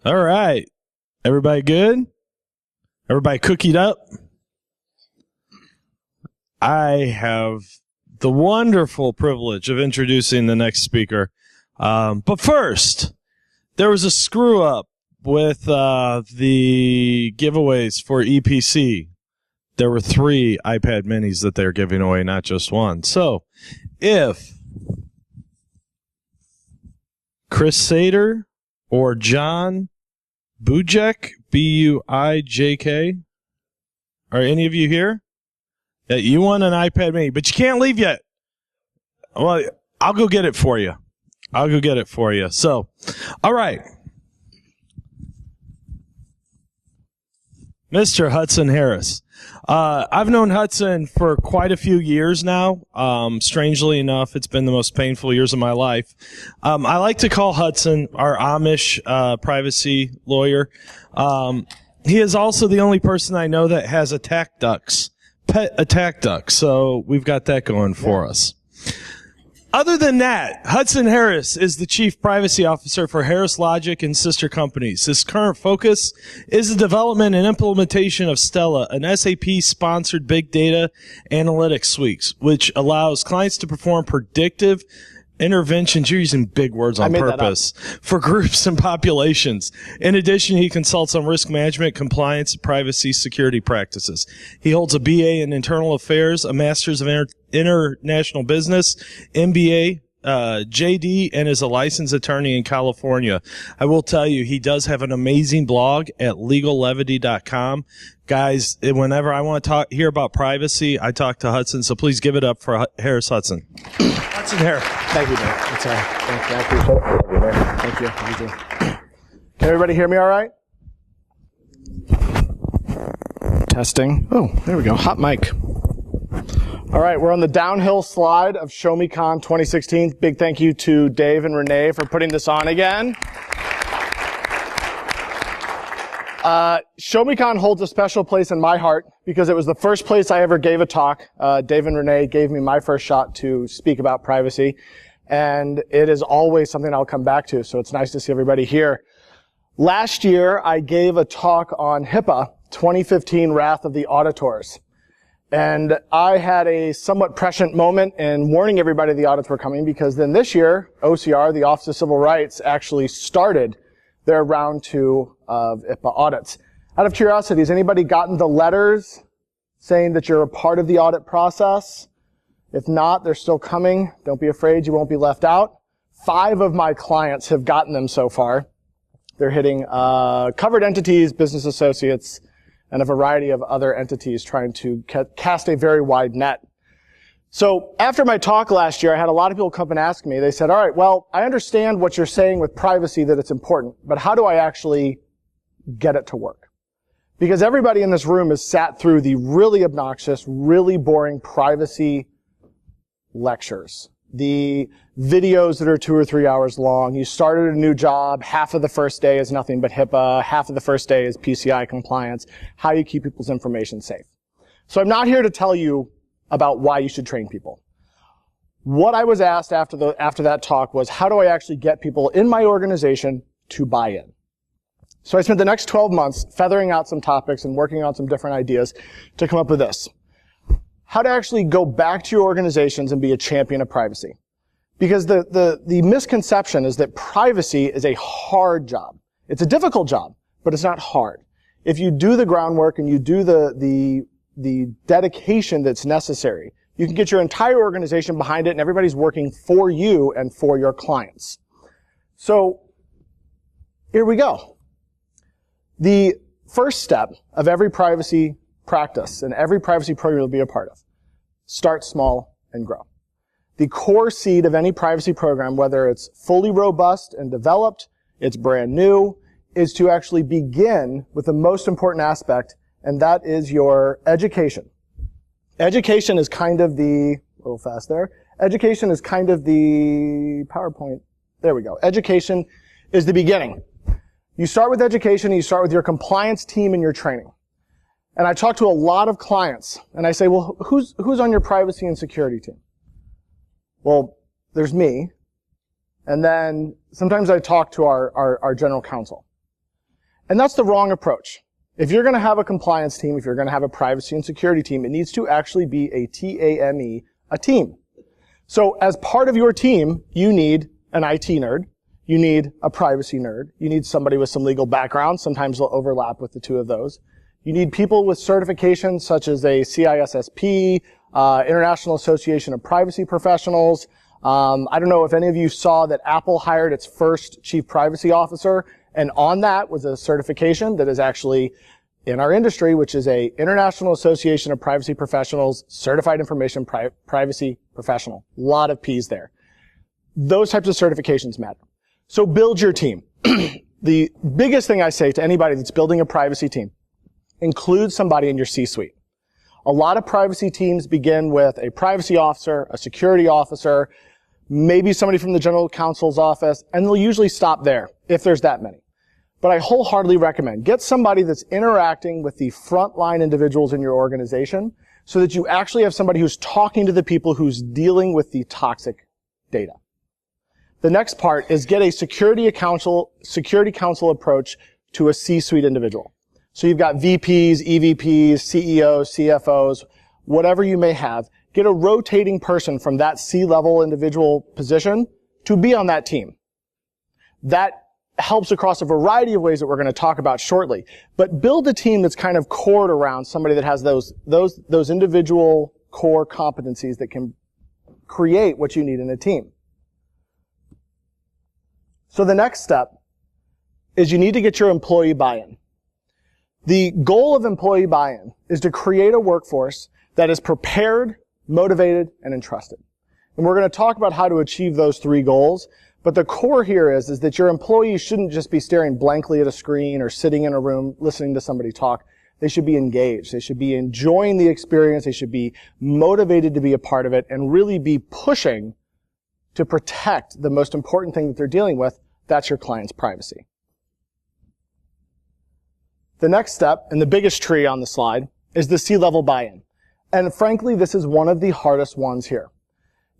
All right. Everybody good? Everybody cookied up? I have the wonderful privilege of introducing the next speaker. But first, there was a screw up with the giveaways for EPC. There were 3 iPad minis that they're giving away, not just one. So if Chris Sater or John Bujek, B-U-I-J-K, are any of you here? Yeah, you won an iPad mini, but you can't leave yet. Well, I'll go get it for you. So, all right. Mr. Hudson Harris. I've known Hudson for quite a few years now. Strangely enough, it's been the most painful years of my life. I like to call Hudson our Amish privacy lawyer. He is also the only person I know that has pet attack ducks. So we've got that going for us. Other than that, Hudson Harris is the Chief Privacy Officer for Harris Logic and sister companies. His current focus is the development and implementation of Stella, an SAP-sponsored big data analytics suite, which allows clients to perform predictive interventions. You're using big words on purpose for groups and populations. In addition, he consults on risk management, compliance, privacy, security practices. He holds a BA in Internal Affairs, a Master's of International Business, MBA, JD, and is a licensed attorney in California. I will tell you, he does have an amazing blog at legallevity.com. Guys, whenever I want to hear about privacy, I talk to Hudson, so please give it up for Harris Hudson. Hudson Harris. Thank you, Dave. Thank you. I appreciate it. Thank you. Can everybody hear me all right? Testing. Oh, there we go. Hot mic. All right, we're on the downhill slide of ShowMeCon 2016. Big thank you to Dave and Renee for putting this on again. ShowMeCon holds a special place in my heart because it was the first place I ever gave a talk. Dave and Renee gave me my first shot to speak about privacy, and it is always something I'll come back to, so it's nice to see everybody here. Last year, I gave a talk on HIPAA, 2015 Wrath of the Auditors. And I had a somewhat prescient moment in warning everybody the audits were coming, because then this year, OCR, the Office of Civil Rights, actually started their round 2 of HIPAA audits. Out of curiosity, has anybody gotten the letters saying that you're a part of the audit process? If not, they're still coming. Don't be afraid, you won't be left out. 5 of my clients have gotten them so far. They're hitting covered entities, business associates, and a variety of other entities trying to cast a very wide net. So after my talk last year, I had a lot of people come and ask me. They said, all right, well, I understand what you're saying with privacy, that it's important, but how do I actually get it to work? Because everybody in this room has sat through the really obnoxious, really boring privacy lectures. The videos that are 2 or 3 hours long. You started a new job. Half of the first day is nothing but HIPAA. Half of the first day is PCI compliance. How you keep people's information safe. So I'm not here to tell you about why you should train people. What I was asked after that talk was, how do I actually get people in my organization to buy in? So I spent the next 12 months feathering out some topics and working on some different ideas to come up with this. How to actually go back to your organizations and be a champion of privacy. Because the misconception is that privacy is a hard job. It's a difficult job, but it's not hard. If you do the groundwork and you do the dedication that's necessary, you can get your entire organization behind it, and everybody's working for you and for your clients. So here we go. The first step of every privacy practice and every privacy program you'll be a part of: start small and grow. The core seed of any privacy program, whether it's fully robust and developed, it's brand new, is to actually begin with the most important aspect, and that is your education. Education is kind of the, a little fast there, education is kind of the PowerPoint. There we go. Education is the beginning. You start with education, and you start with your compliance team and your training. And I talk to a lot of clients, and I say, well, who's on your privacy and security team? Well, there's me. And then sometimes I talk to our general counsel. And that's the wrong approach. If you're going to have a compliance team, if you're going to have a privacy and security team, it needs to actually be a TAME, a team. So as part of your team, you need an IT nerd, you need a privacy nerd, you need somebody with some legal background, sometimes they'll overlap with the two of those. You need people with certifications such as a CISSP, International Association of Privacy Professionals. I don't know if any of you saw that Apple hired its first chief privacy officer, and on that was a certification that is actually in our industry, which is a International Association of Privacy Professionals, Certified Information Privacy Professional. A lot of P's there. Those types of certifications matter. So build your team. The biggest thing I say to anybody that's building a privacy team, include somebody in your C-suite. A lot of privacy teams begin with a privacy officer, a security officer, maybe somebody from the general counsel's office, and they'll usually stop there, if there's that many. But I wholeheartedly recommend get somebody that's interacting with the frontline individuals in your organization so that you actually have somebody who's talking to the people who's dealing with the toxic data. The next part is get a security council approach to a C-suite individual. So you've got VPs, EVPs, CEOs, CFOs, whatever you may have. Get a rotating person from that C-level individual position to be on that team. That helps across a variety of ways that we're going to talk about shortly. But build a team that's kind of cored around somebody that has those individual core competencies that can create what you need in a team. So the next step is you need to get your employee buy-in. The goal of employee buy-in is to create a workforce that is prepared, motivated, and entrusted. And we're going to talk about how to achieve those three goals. But the core here is that your employees shouldn't just be staring blankly at a screen or sitting in a room listening to somebody talk. They should be engaged. They should be enjoying the experience. They should be motivated to be a part of it and really be pushing to protect the most important thing that they're dealing with. That's your client's privacy. The next step, and the biggest tree on the slide, is the C-level buy-in. And frankly, this is one of the hardest ones here.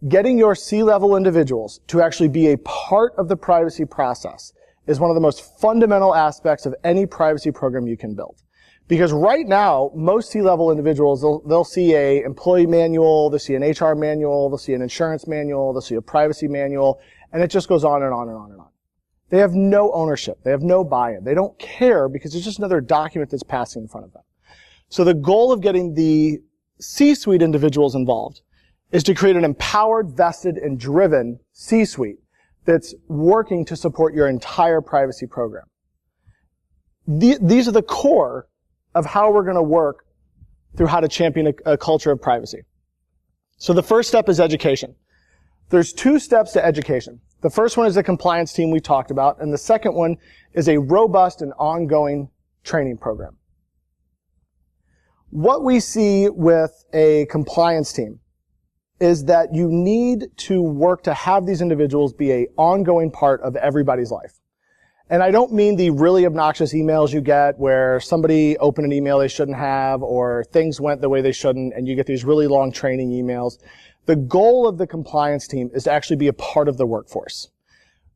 Getting your C-level individuals to actually be a part of the privacy process is one of the most fundamental aspects of any privacy program you can build. Because right now, most C-level individuals, they'll see a employee manual, they'll see an HR manual, they'll see an insurance manual, they'll see a privacy manual, and it just goes on and on and on and on. They have no ownership. They have no buy-in. They don't care because it's just another document that's passing in front of them. So the goal of getting the C-suite individuals involved is to create an empowered, vested, and driven C-suite that's working to support your entire privacy program. These are the core of how we're going to work through how to champion a culture of privacy. So the first step is education. There's two steps to education. The first one is the compliance team we talked about, and the second one is a robust and ongoing training program. What we see with a compliance team is that you need to work to have these individuals be an ongoing part of everybody's life. And I don't mean the really obnoxious emails you get where somebody opened an email they shouldn't have or things went the way they shouldn't and you get these really long training emails. The goal of the compliance team is to actually be a part of the workforce.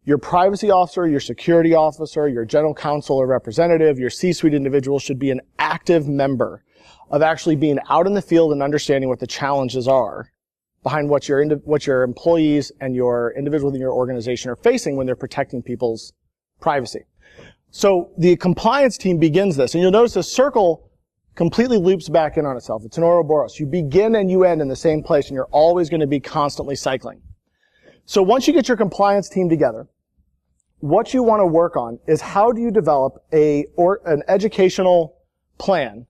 Your privacy officer, your security officer, your general counsel or representative, your C-suite individual should be an active member of actually being out in the field and understanding what the challenges are behind what your employees and your individuals in your organization are facing when they're protecting people's privacy. So the compliance team begins this, and you'll notice the circle completely loops back in on itself. It's an Ouroboros. You begin and you end in the same place, and you're always going to be constantly cycling. So once you get your compliance team together, what you want to work on is how do you develop an educational plan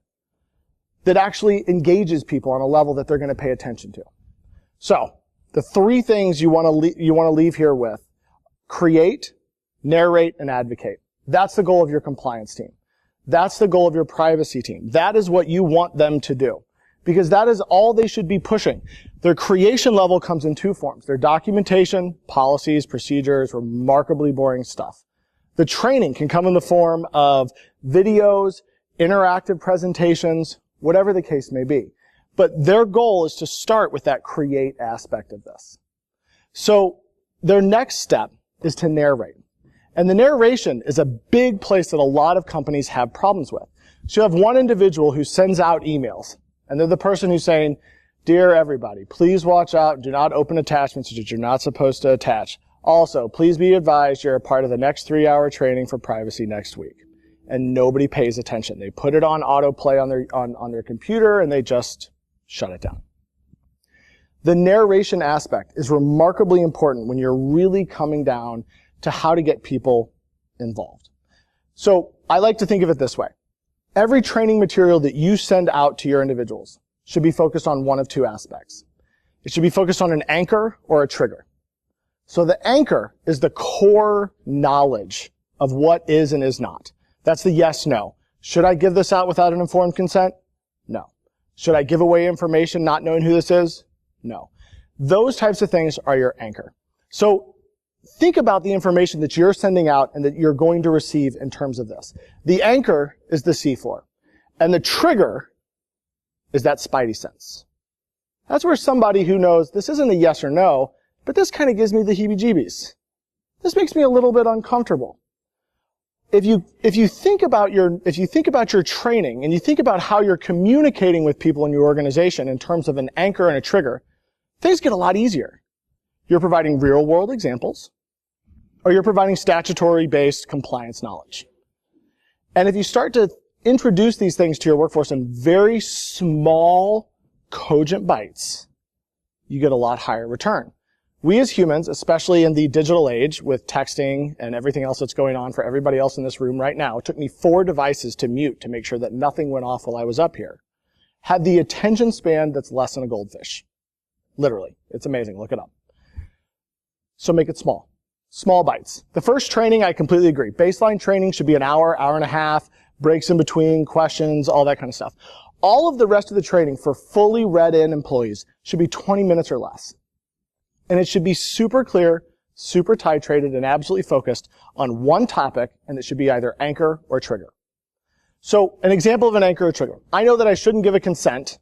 that actually engages people on a level that they're going to pay attention to. So the three things you want to leave here with: create, narrate, and advocate. That's the goal of your compliance team. That's the goal of your privacy team. That is what you want them to do, because that is all they should be pushing. Their creation level comes in two forms. Their documentation, policies, procedures, remarkably boring stuff. The training can come in the form of videos, interactive presentations, whatever the case may be. But their goal is to start with that create aspect of this. So their next step is to narrate. And the narration is a big place that a lot of companies have problems with. So you have one individual who sends out emails, and they're the person who's saying, "Dear everybody, please watch out. Do not open attachments that you're not supposed to attach. Also, please be advised you're a part of the next 3-hour training for privacy next week." And nobody pays attention. They put it on autoplay on their computer, and they just shut it down. The narration aspect is remarkably important when you're really coming down to how to get people involved. So I like to think of it this way. Every training material that you send out to your individuals should be focused on one of two aspects. It should be focused on an anchor or a trigger. So the anchor is the core knowledge of what is and is not. That's the yes, no. Should I give this out without an informed consent? No. Should I give away information not knowing who this is? No. Those types of things are your anchor. So think about the information that you're sending out and that you're going to receive in terms of this. The anchor is the seafloor, and the trigger is that spidey sense. That's where somebody who knows this isn't a yes or no, but this kind of gives me the heebie-jeebies. This makes me a little bit uncomfortable. If you think about your training and you think about how you're communicating with people in your organization in terms of an anchor and a trigger, things get a lot easier. You're providing real-world examples, or you're providing statutory-based compliance knowledge. And if you start to introduce these things to your workforce in very small, cogent bites, you get a lot higher return. We as humans, especially in the digital age with texting and everything else that's going on for everybody else in this room right now, it took me 4 devices to mute to make sure that nothing went off while I was up here, had the attention span that's less than a goldfish. Literally. It's amazing. Look it up. So make it small. Small bites. The first training, I completely agree. Baseline training should be an hour, hour and a half, breaks in between, questions, all that kind of stuff. All of the rest of the training for fully read-in employees should be 20 minutes or less. And it should be super clear, super titrated, and absolutely focused on one topic, and it should be either anchor or trigger. So an example of an anchor or trigger. I know that I shouldn't give a consent.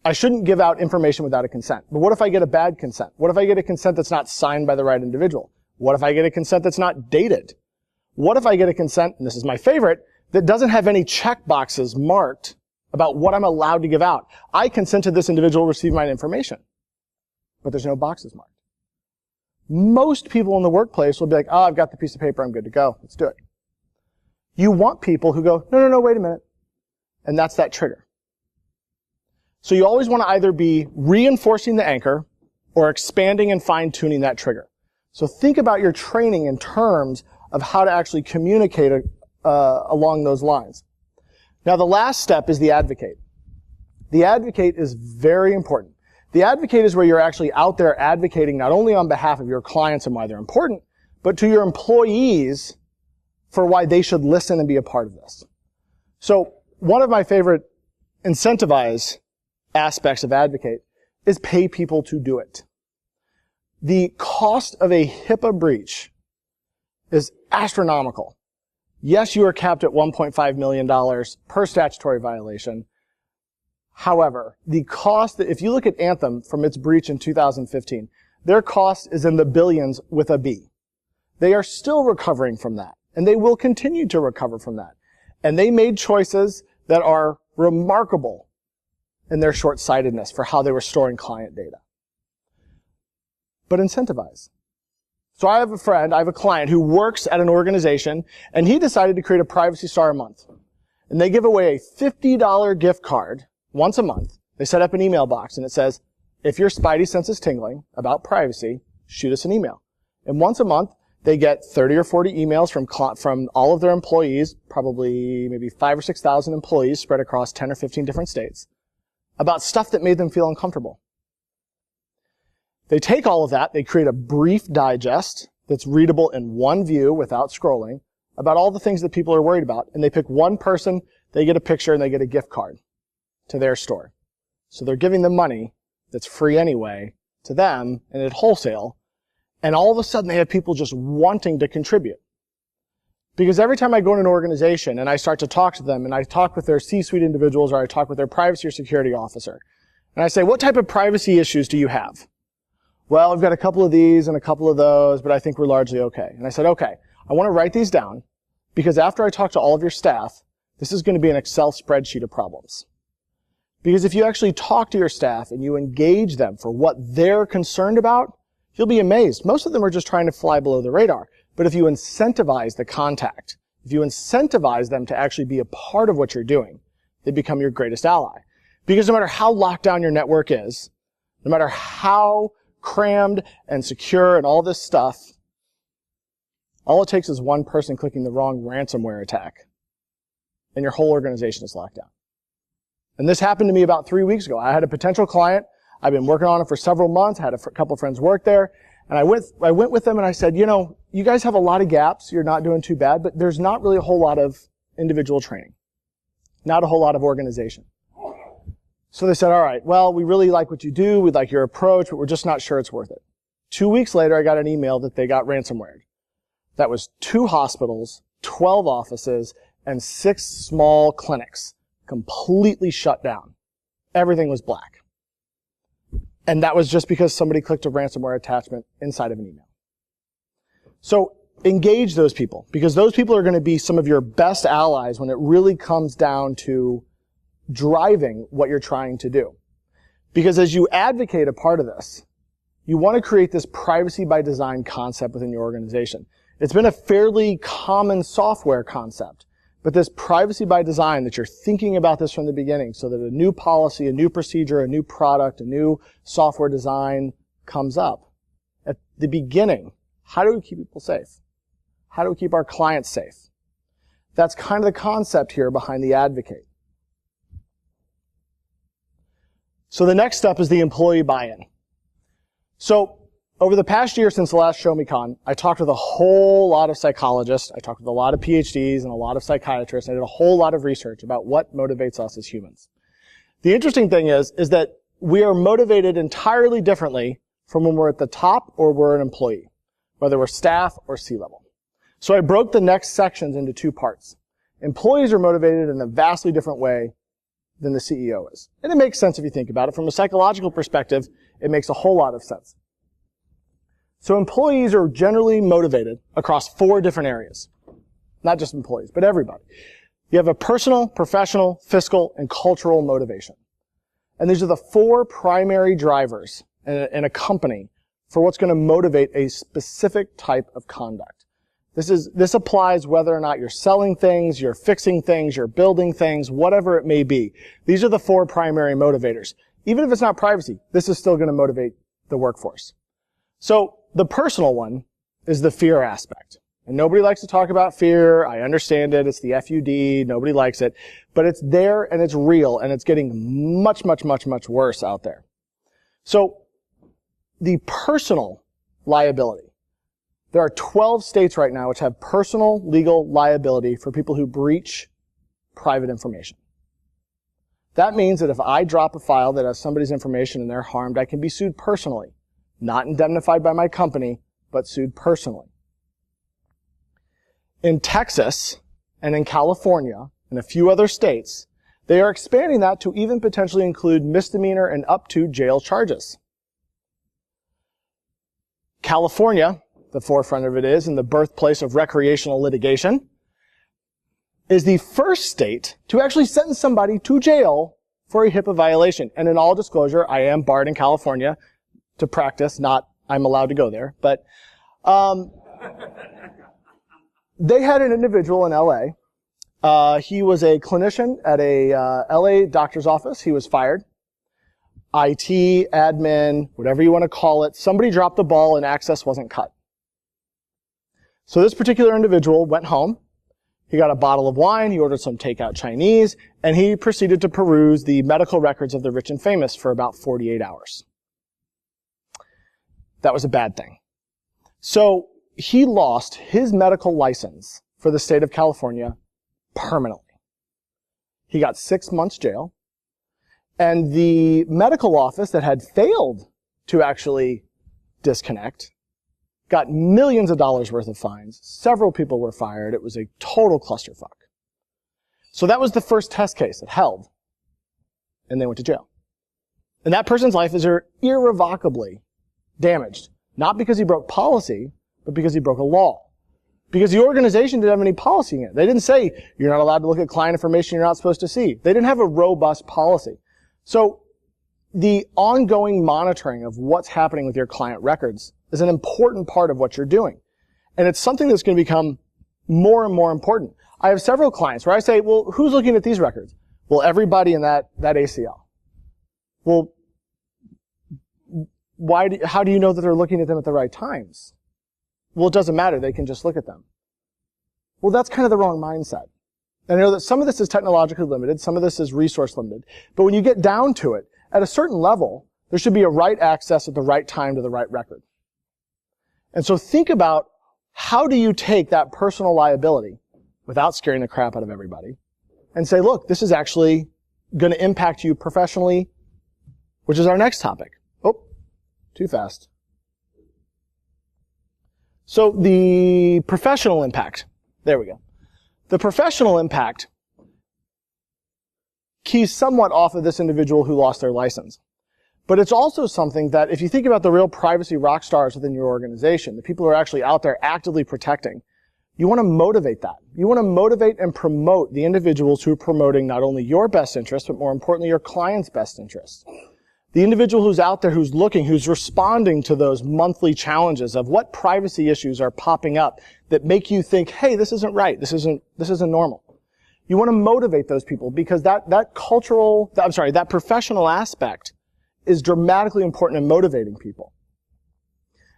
I shouldn't give out information without a consent. But what if I get a bad consent? What if I get a consent that's not signed by the right individual? What if I get a consent that's not dated? What if I get a consent, and this is my favorite, that doesn't have any check boxes marked about what I'm allowed to give out? I consented this individual receive my information, but there's no boxes marked. Most people in the workplace will be like, "Oh, I've got the piece of paper, I'm good to go. Let's do it." You want people who go, no, wait a minute. And that's that trigger. So you always want to either be reinforcing the anchor or expanding and fine-tuning that trigger. So think about your training in terms of how to actually communicate along those lines. Now, the last step is the advocate. The advocate is very important. The advocate is where you're actually out there advocating not only on behalf of your clients and why they're important, but to your employees for why they should listen and be a part of this. So one of my favorite incentivize aspects of advocate is pay people to do it. The cost of a HIPAA breach is astronomical. Yes, you are capped at $1.5 million per statutory violation. However, the cost, that if you look at Anthem from its breach in 2015, their cost is in the billions with a B. They are still recovering from that, and they will continue to recover from that. And they made choices that are remarkable in their short-sightedness for how they were storing client data. But incentivize. So I have a client who works at an organization, and he decided to create a Privacy Star a month. And they give away a $50 gift card once a month. They set up an email box, and it says, if your spidey sense is tingling about privacy, shoot us an email. And once a month, they get 30 or 40 emails from all of their employees, probably maybe 5,000 or 6,000 employees spread across 10 or 15 different states, about stuff that made them feel uncomfortable. They take all of that, they create a brief digest that's readable in one view without scrolling about all the things that people are worried about, and they pick one person, they get a picture, and they get a gift card to their store. So they're giving them money that's free anyway to them and at wholesale, and all of a sudden they have people just wanting to contribute. Because every time I go in an organization and I start to talk to them, and I talk with their C-suite individuals, or I talk with their privacy or security officer, and I say, what type of privacy issues do you have? well, we've got a couple of these and a couple of those, but I think we're largely okay. And I said, okay, I want to write these down because after I talk to all of your staff, this is going to be an Excel spreadsheet of problems. Because if you actually talk to your staff and you engage them for what they're concerned about, you'll be amazed. Most of them are just trying to fly below the radar. But if you incentivize the contact, if you incentivize them to actually be a part of what you're doing, they become your greatest ally. Because no matter how locked down your network is, no matter how crammed and secure and all this stuff, all it takes is one person clicking the wrong ransomware attack, and your whole organization is locked down. And this happened to me about 3 weeks ago. I had a potential client. I've been working on it for several months. I had a couple of friends work there. And I went with them and I said, you know, you guys have a lot of gaps. You're not doing too bad, but there's not really a whole lot of individual training. Not a whole lot of organization. So they said, all right, well, we really like what you do. We'd like your approach, but we're just not sure it's worth it. 2 weeks later, I got an email that they got ransomware. That was 2 hospitals, 12 offices, and 6 small clinics completely shut down. Everything was black. And that was just because somebody clicked a ransomware attachment inside of an email. So engage those people, because those people are going to be some of your best allies when it really comes down to driving what you're trying to do. Because as you advocate a part of this, you want to create this privacy by design concept within your organization. It's been a fairly common software concept, but this privacy by design, that you're thinking about this from the beginning so that a new policy, a new procedure, a new product, a new software design comes up. At the beginning, how do we keep people safe? How do we keep our clients safe? That's kind of the concept here behind the advocate. So the next step is the employee buy-in. So over the past year since the last ShowMeCon, I talked with a whole lot of psychologists, I talked with a lot of PhDs and a lot of psychiatrists. I did a whole lot of research about what motivates us as humans. The interesting thing is that we are motivated entirely differently from when we're at the top or we're an employee, whether we're staff or C-level. So I broke the next sections into 2 parts. Employees are motivated in a vastly different way than the CEO is. And it makes sense if you think about it. From a psychological perspective, it makes a whole lot of sense. So employees are generally motivated across 4 different areas. Not just employees, but everybody. You have a personal, professional, fiscal, and cultural motivation. And these are the 4 primary drivers in a company for what's going to motivate a specific type of conduct. This applies whether or not you're selling things, you're fixing things, you're building things, whatever it may be. These are the 4 primary motivators. Even if it's not privacy, this is still going to motivate the workforce. So the personal one is the fear aspect. And nobody likes to talk about fear. I understand it. It's the FUD. Nobody likes it. But it's there and it's real and it's getting much, much, much, much worse out there. So the personal liability. There are 12 states right now which have personal legal liability for people who breach private information. That means that if I drop a file that has somebody's information and they're harmed, I can be sued personally. Not indemnified by my company, but sued personally. In Texas and in California and a few other states, they are expanding that to even potentially include misdemeanor and up to jail charges. California, the forefront of it is, and the birthplace of recreational litigation, is the first state to actually sentence somebody to jail for a HIPAA violation. And in all disclosure, I am barred in California to practice, not I'm allowed to go there. But they had an individual in LA. He was a clinician at a LA doctor's office. He was fired. IT, admin, whatever you want to call it. Somebody dropped the ball and access wasn't cut. So this particular individual went home. He got a bottle of wine. He ordered some takeout Chinese. And he proceeded to peruse the medical records of the rich and famous for about 48 hours. That was a bad thing. So he lost his medical license for the state of California permanently. He got 6 months jail. And the medical office that had failed to actually disconnect got millions of dollars worth of fines. Several people were fired. It was a total clusterfuck. So that was the first test case. It held. And they went to jail. And that person's life is irrevocably damaged. Not because he broke policy, but because he broke a law. Because the organization didn't have any policy in it. They didn't say, you're not allowed to look at client information you're not supposed to see. They didn't have a robust policy. So the ongoing monitoring of what's happening with your client records is an important part of what you're doing. And it's something that's going to become more and more important. I have several clients where I say, well, who's looking at these records? Well, everybody in that ACL. Well, how do you know that they're looking at them at the right times? Well, it doesn't matter. They can just look at them. Well, that's kind of the wrong mindset. And I know that some of this is technologically limited, some of this is resource limited. But when you get down to it, at a certain level, there should be a right access at the right time to the right record. And so think about, how do you take that personal liability without scaring the crap out of everybody and say, look, this is actually going to impact you professionally, which is our next topic. Oh, too fast. So the professional impact. There we go. The professional impact keys somewhat off of this individual who lost their license. But it's also something that, if you think about the real privacy rock stars within your organization, the people who are actually out there actively protecting, you want to motivate that. You want to motivate and promote the individuals who are promoting not only your best interest, but more importantly, your client's best interest. The individual who's out there, who's looking, who's responding to those monthly challenges of what privacy issues are popping up that make you think, hey, this isn't right, this isn't normal. You want to motivate those people, because that professional aspect is dramatically important in motivating people.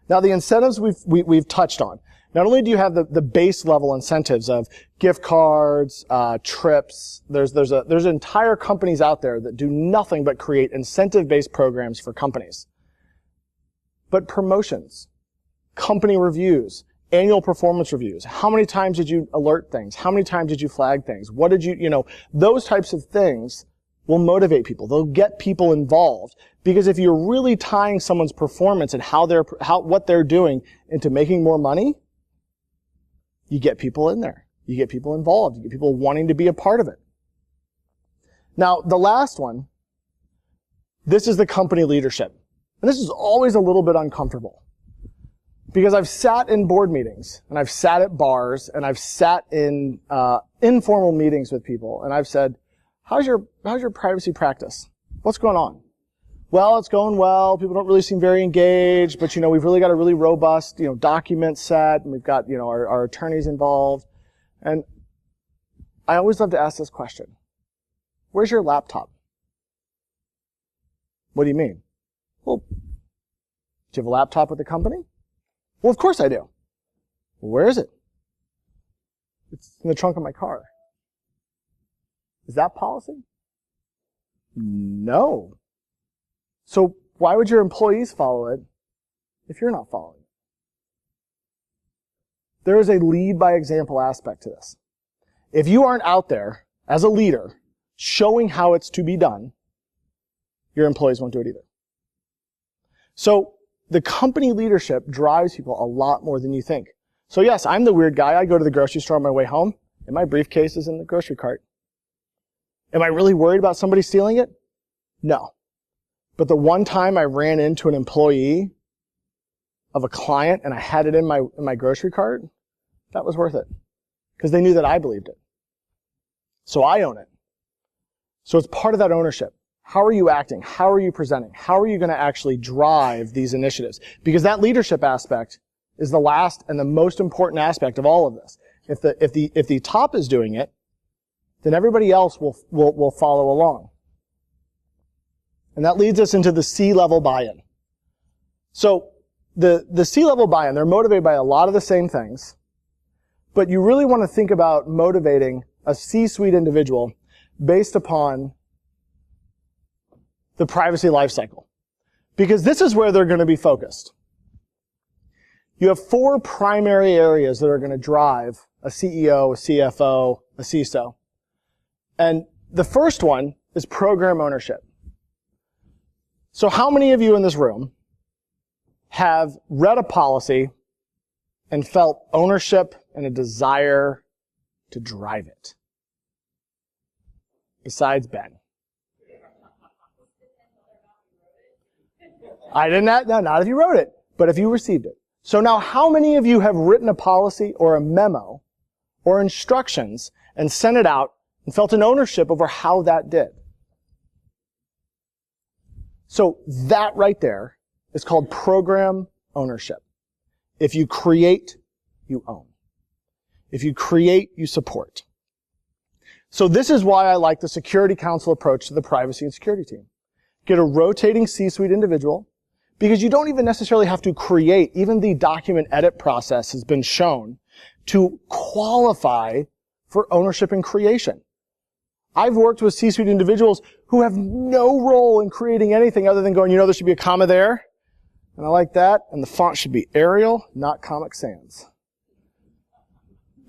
Now, the incentives we've touched on. Not only do you have the base level incentives of gift cards, trips, there's entire companies out there that do nothing but create incentive-based programs for companies. But promotions, company reviews, annual performance reviews, how many times did you alert things? How many times did you flag things? What did you those types of things will motivate people. They'll get people involved. Because if you're really tying someone's performance and what they're doing into making more money, you get people in there. You get people involved. You get people wanting to be a part of it. Now, the last one, this is the company leadership. And this is always a little bit uncomfortable. Because I've sat in board meetings, and I've sat at bars, and I've sat in informal meetings with people, and I've said, how's your privacy practice? What's going on? Well, it's going well. People don't really seem very engaged, but we've really got a really robust, document set, and we've got, our attorneys involved. And I always love to ask this question. Where's your laptop? What do you mean? Well, do you have a laptop with the company? Well, of course I do. Well, where is it? It's in the trunk of my car. Is that policy? No. So why would your employees follow it if you're not following it? There is a lead by example aspect to this. If you aren't out there as a leader showing how it's to be done, your employees won't do it either. So the company leadership drives people a lot more than you think. So yes, I'm the weird guy. I go to the grocery store on my way home, and my briefcase is in the grocery cart. Am I really worried about somebody stealing it? No. But the one time I ran into an employee of a client and I had it in my grocery cart, that was worth it. Because they knew that I believed it. So I own it. So it's part of that ownership. How are you acting? How are you presenting? How are you going to actually drive these initiatives? Because that leadership aspect is the last and the most important aspect of all of this. If the top is doing it, then everybody else will follow along. And that leads us into the C-level buy-in. So the C-level buy-in, they're motivated by a lot of the same things, but you really want to think about motivating a C-suite individual based upon the privacy lifecycle. Because this is where they're going to be focused. You have 4 primary areas that are going to drive a CEO, a CFO, a CISO. And the first one is program ownership. So how many of you in this room have read a policy and felt ownership and a desire to drive it? Besides Ben. I didn't, no, not if you wrote it, but if you received it. So now how many of you have written a policy or a memo or instructions and sent it out and felt an ownership over how that did? So that right there is called program ownership. If you create, you own. If you create, you support. So this is why I like the Security Council approach to the privacy and security team. Get a rotating C-suite individual, because you don't even necessarily have to create. Even the document edit process has been shown to qualify for ownership and creation. I've worked with C-suite individuals who have no role in creating anything other than going, there should be a comma there, and I like that, and the font should be Arial, not Comic Sans.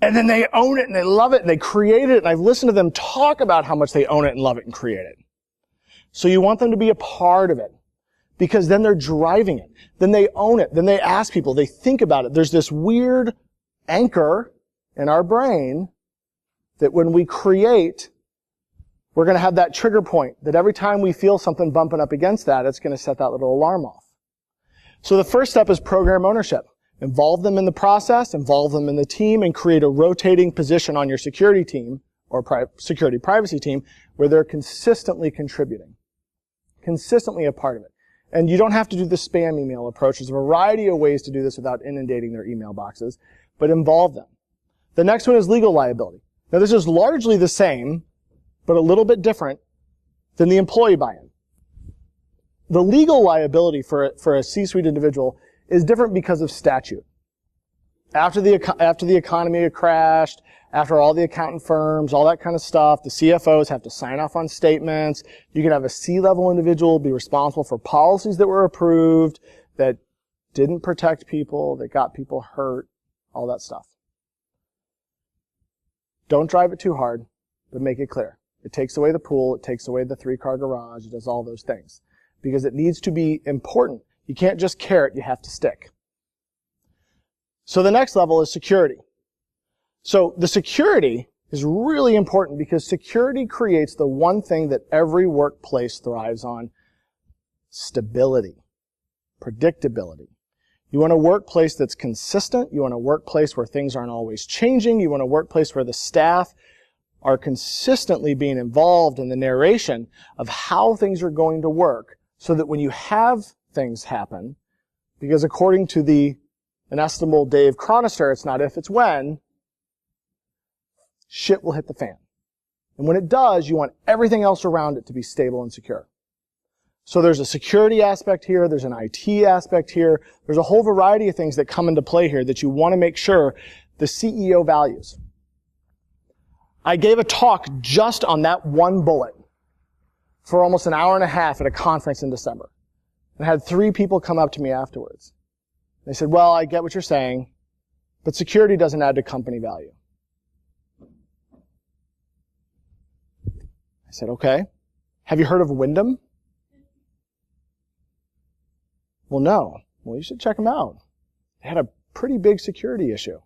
And then they own it and they love it and they create it, and I've listened to them talk about how much they own it and love it and create it. So you want them to be a part of it, because then they're driving it. Then they own it. Then they ask people. They think about it. There's this weird anchor in our brain that when we create, we're going to have that trigger point that every time we feel something bumping up against that, it's going to set that little alarm off. So the first step is program ownership. Involve them in the process, involve them in the team, and create a rotating position on your security team or security privacy team where they're consistently contributing, consistently a part of it. And you don't have to do the spam email approach. There's a variety of ways to do this without inundating their email boxes, but involve them. The next one is legal liability. Now this is largely the same, but a little bit different than the employee buy-in. The legal liability for a C-suite individual is different because of statute. After the economy had crashed, after all the accountant firms, all that kind of stuff, the CFOs have to sign off on statements. You can have a C-level individual be responsible for policies that were approved, that didn't protect people, that got people hurt, all that stuff. Don't drive it too hard, but make it clear. It takes away the pool, it takes away the 3-car garage, it does all those things. Because it needs to be important. You can't just carrot, you have to stick. So the next level is security. So the security is really important because security creates the one thing that every workplace thrives on: stability, predictability. You want a workplace that's consistent. You want a workplace where things aren't always changing. You want a workplace where the staff are consistently being involved in the narration of how things are going to work, so that when you have things happen, because according to the inestimable Dave Chronister, it's not if, it's when, shit will hit the fan. And when it does, you want everything else around it to be stable and secure. So there's a security aspect here, there's an IT aspect here, there's a whole variety of things that come into play here that you want to make sure the CEO values. I gave a talk just on that one bullet for almost an hour and a half at a conference in December. And I had 3 people come up to me afterwards. They said, well, I get what you're saying, but security doesn't add to company value. I said, okay. Have you heard of Wyndham? Well, no. Well, you should check them out. They had a pretty big security issue.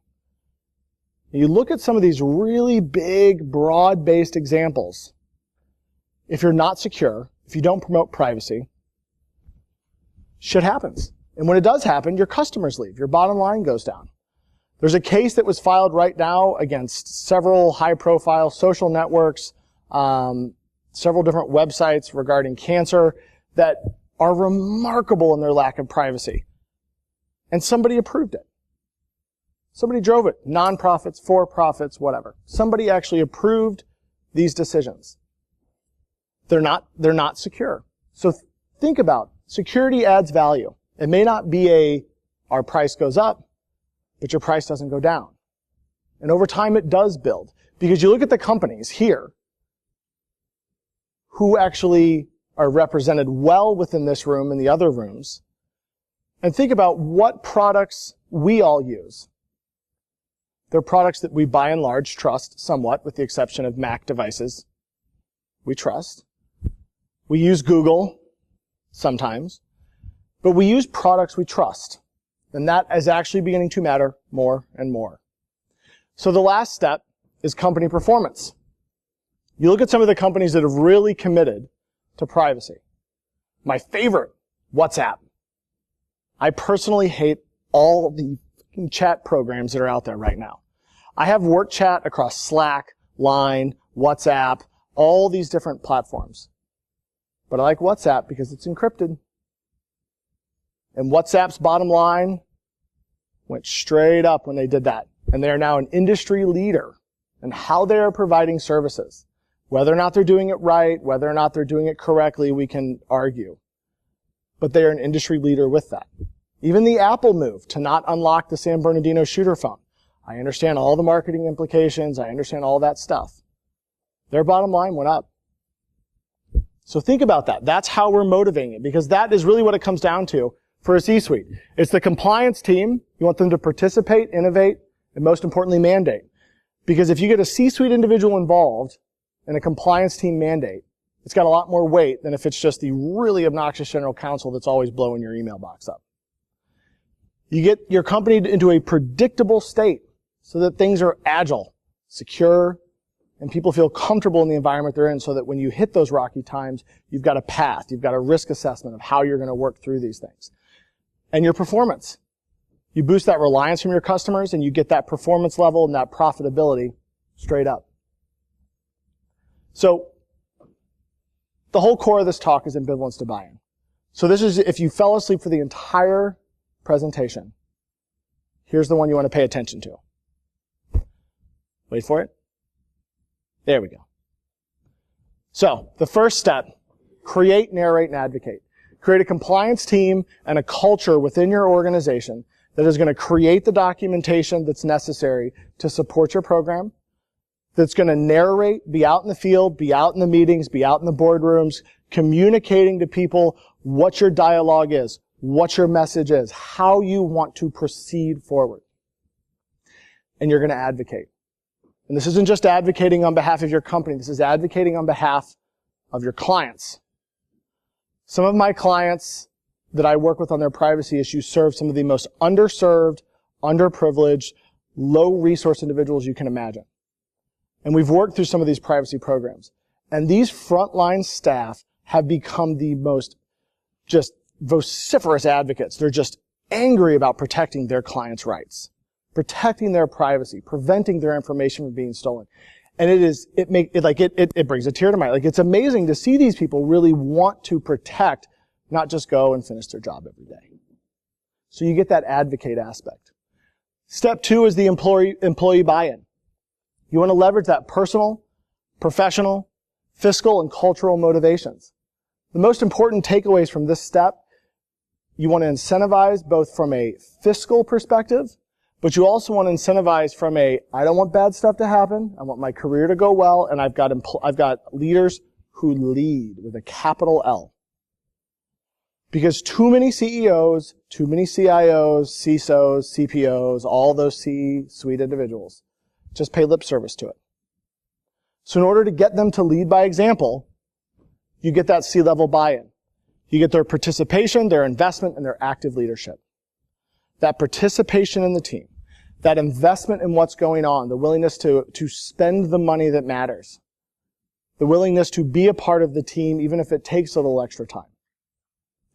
You look at some of these really big, broad-based examples. If you're not secure, if you don't promote privacy, shit happens. And when it does happen, your customers leave. Your bottom line goes down. There's a case that was filed right now against several high-profile social networks, several different websites regarding cancer that are remarkable in their lack of privacy. And somebody approved it. Somebody drove it. Nonprofits, for-profits, whatever. Somebody actually approved these decisions. They're not secure. So think about, security adds value. It may not be our price goes up, but your price doesn't go down. And over time it does build. Because you look at the companies here who actually are represented well within this room and the other rooms, and think about what products we all use. They're products that we by and large trust somewhat, with the exception of Mac devices. We trust. We use Google sometimes, but we use products we trust. And that is actually beginning to matter more and more. So the last step is company performance. You look at some of the companies that have really committed to privacy. My favorite, WhatsApp. I personally hate all the chat programs that are out there right now. I have work chat across Slack, Line, WhatsApp, all these different platforms. But I like WhatsApp because it's encrypted. And WhatsApp's bottom line went straight up when they did that. And they are now an industry leader in how they are providing services. Whether or not they're doing it right, whether or not they're doing it correctly, we can argue. But they are an industry leader with that. Even the Apple move to not unlock the San Bernardino shooter phone. I understand all the marketing implications. I understand all that stuff. Their bottom line went up. So think about that. That's how we're motivating it, because that is really what it comes down to for a C-suite. It's the compliance team. You want them to participate, innovate, and most importantly, mandate. Because if you get a C-suite individual involved in a compliance team mandate, it's got a lot more weight than if it's just the really obnoxious general counsel that's always blowing your email box up. You get your company into a predictable state so that things are agile, secure, and people feel comfortable in the environment they're in, so that when you hit those rocky times, you've got a path, you've got a risk assessment of how you're going to work through these things. And your performance. You boost that reliance from your customers, and you get that performance level and that profitability straight up. So the whole core of this talk is ambivalence to buy-in. So this is, if you fell asleep for the entire presentation, here's the one you want to pay attention to. Wait for it. There we go. So the first step, create, narrate, and advocate. Create a compliance team and a culture within your organization that is going to create the documentation that's necessary to support your program, that's going to narrate, be out in the field, be out in the meetings, be out in the boardrooms, communicating to people what your dialogue is, what your message is, how you want to proceed forward. And you're going to advocate. And this isn't just advocating on behalf of your company. This is advocating on behalf of your clients. Some of my clients that I work with on their privacy issues serve some of the most underserved, underprivileged, low-resource individuals you can imagine. And we've worked through some of these privacy programs. And these frontline staff have become the most just vociferous advocates. They're just angry about protecting their clients' rights, protecting their privacy, preventing their information from being stolen. And it brings a tear to my eye. Like, it's amazing to see these people really want to protect, not just go and finish their job every day. So you get that advocate aspect. Step 2 is the employee buy-in. You want to leverage that personal, professional, fiscal, and cultural motivations. The most important takeaways from this step, you want to incentivize both from a fiscal perspective, but you also want to incentivize from I don't want bad stuff to happen. I want my career to go well, and I've got leaders who lead with a capital L. Because too many CEOs, too many CIOs, CISOs, CPOs, all those C-suite individuals just pay lip service to it. So in order to get them to lead by example, you get that C-level buy-in. You get their participation, their investment, and their active leadership. That participation in the team, that investment in what's going on, the willingness to spend the money that matters, the willingness to be a part of the team even if it takes a little extra time.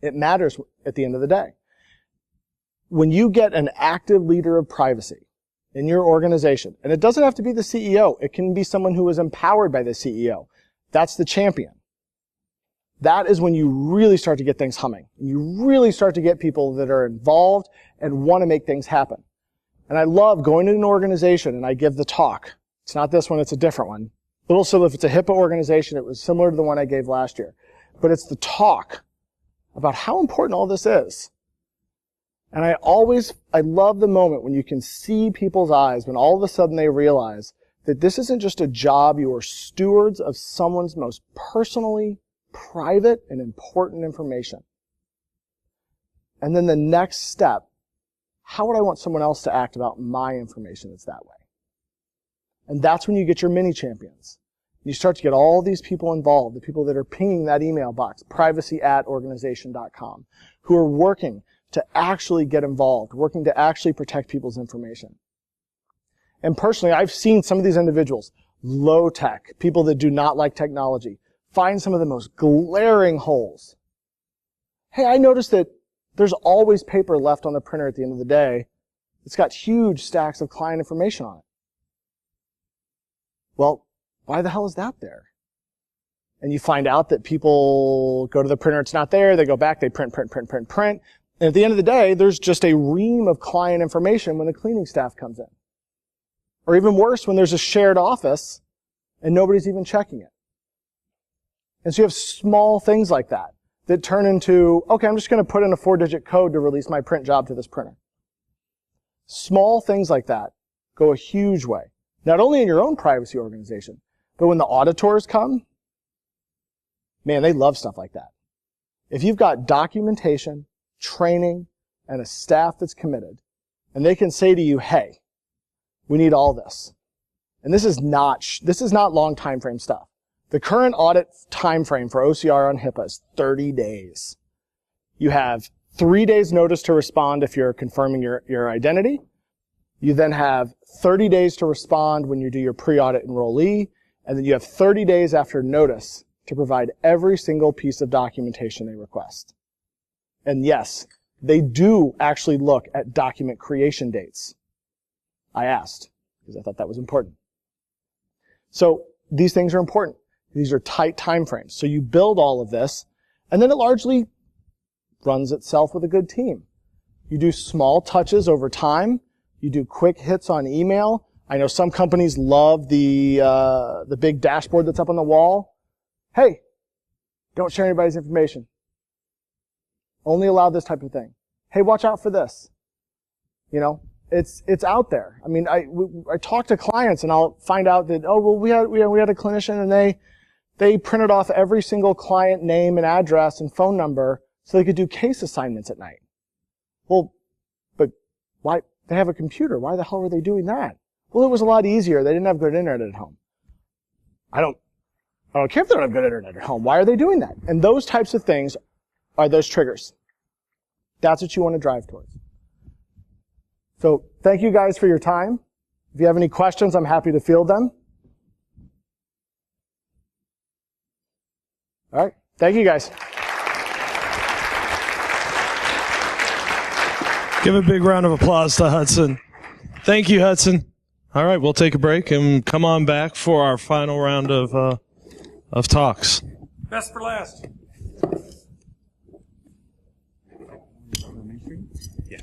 It matters at the end of the day. When you get an active leader of privacy in your organization, and it doesn't have to be the CEO, it can be someone who is empowered by the CEO. That's the champion. That is when you really start to get things humming. You really start to get people that are involved and want to make things happen. And I love going to an organization and I give the talk. It's not this one, it's a different one. Little so if it's a HIPAA organization, it was similar to the one I gave last year. But it's the talk about how important all this is. And I love the moment when you can see people's eyes when all of a sudden they realize that this isn't just a job, you are stewards of someone's most personally private and important information. And then the next step, how would I want someone else to act about my information that's that way? And that's when you get your mini champions. You start to get all these people involved, the people that are pinging that email box, privacy@organization.com, who are working to actually get involved, working to actually protect people's information. And personally, I've seen some of these individuals, low tech, people that do not like technology, find some of the most glaring holes. Hey, I noticed that There's always paper left on the printer at the end of the day. It's got huge stacks of client information on it. Well, why the hell is that there? And you find out that people go to the printer, it's not there, they go back, they print. And at the end of the day, there's just a ream of client information when the cleaning staff comes in. Or even worse, when there's a shared office and nobody's even checking it. And so you have small things like that that turn into, okay, I'm just going to put in a 4-digit code to release my print job to this printer. Small things like that go a huge way. Not only in your own privacy organization, but when the auditors come, man, they love stuff like that. If you've got documentation, training, and a staff that's committed, and they can say to you, hey, we need all this. And this is not long time frame stuff. The current audit time frame for OCR on HIPAA is 30 days. You have 3 days notice to respond if you're confirming your identity. You then have 30 days to respond when you do your pre-audit enrollee, and then you have 30 days after notice to provide every single piece of documentation they request. And yes, they do actually look at document creation dates. I asked, because I thought that was important. So these things are important. These are tight time frames. So you build all of this, and then it largely runs itself with a good team. You do small touches over time. You do quick hits on email. I know some companies love the big dashboard that's up on the wall. Hey, don't share anybody's information. Only allow this type of thing. Hey, watch out for this. You know, it's out there. I mean, I talk to clients and I'll find out that, oh, well, we had a clinician and they printed off every single client name and address and phone number so they could do case assignments at night. Well, but why? They have a computer. Why the hell were they doing that? Well, it was a lot easier. They didn't have good internet at home. I don't care if they don't have good internet at home. Why are they doing that? And those types of things are those triggers. That's what you want to drive towards. So thank you guys for your time. If you have any questions, I'm happy to field them. All right. Thank you, guys. Give a big round of applause to Hudson. Thank you, Hudson. All right, we'll take a break and come on back for our final round of talks. Best for last. Yeah.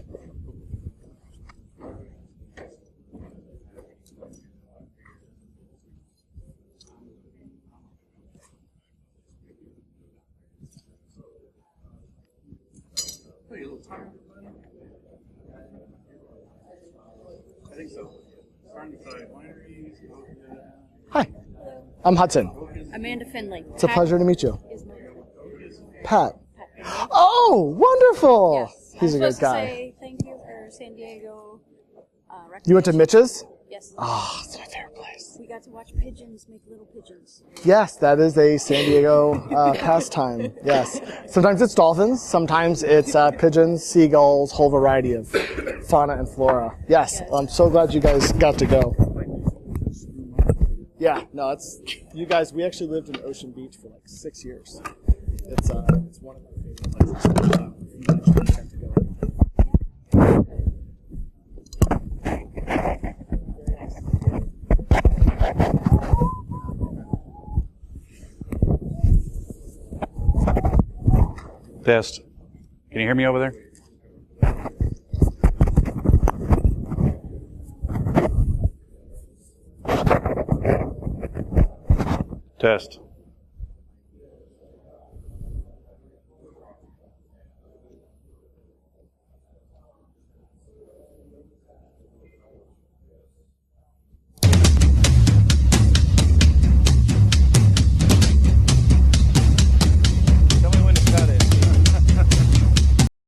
I think so. Hi, I'm Hudson. Amanda Finley. It's a pleasure to meet you. Is my Pat. Oh, wonderful. Yes. He's a I'm good supposed guy. to say thank you for San Diego. You went to Mitch's? Yes. Oh, it's my favorite place. We got to watch pigeons make little pigeons. Yes, that is a San Diego pastime. Yes. Sometimes it's dolphins. Sometimes it's pigeons, seagulls, whole variety of fauna and flora. Yes. I'm so glad you guys got to go. Yeah. No, it's you guys. We actually lived in Ocean Beach for like 6 years. It's one of my favorite places. You guys should check to go. Test. Can you hear me over there? Test.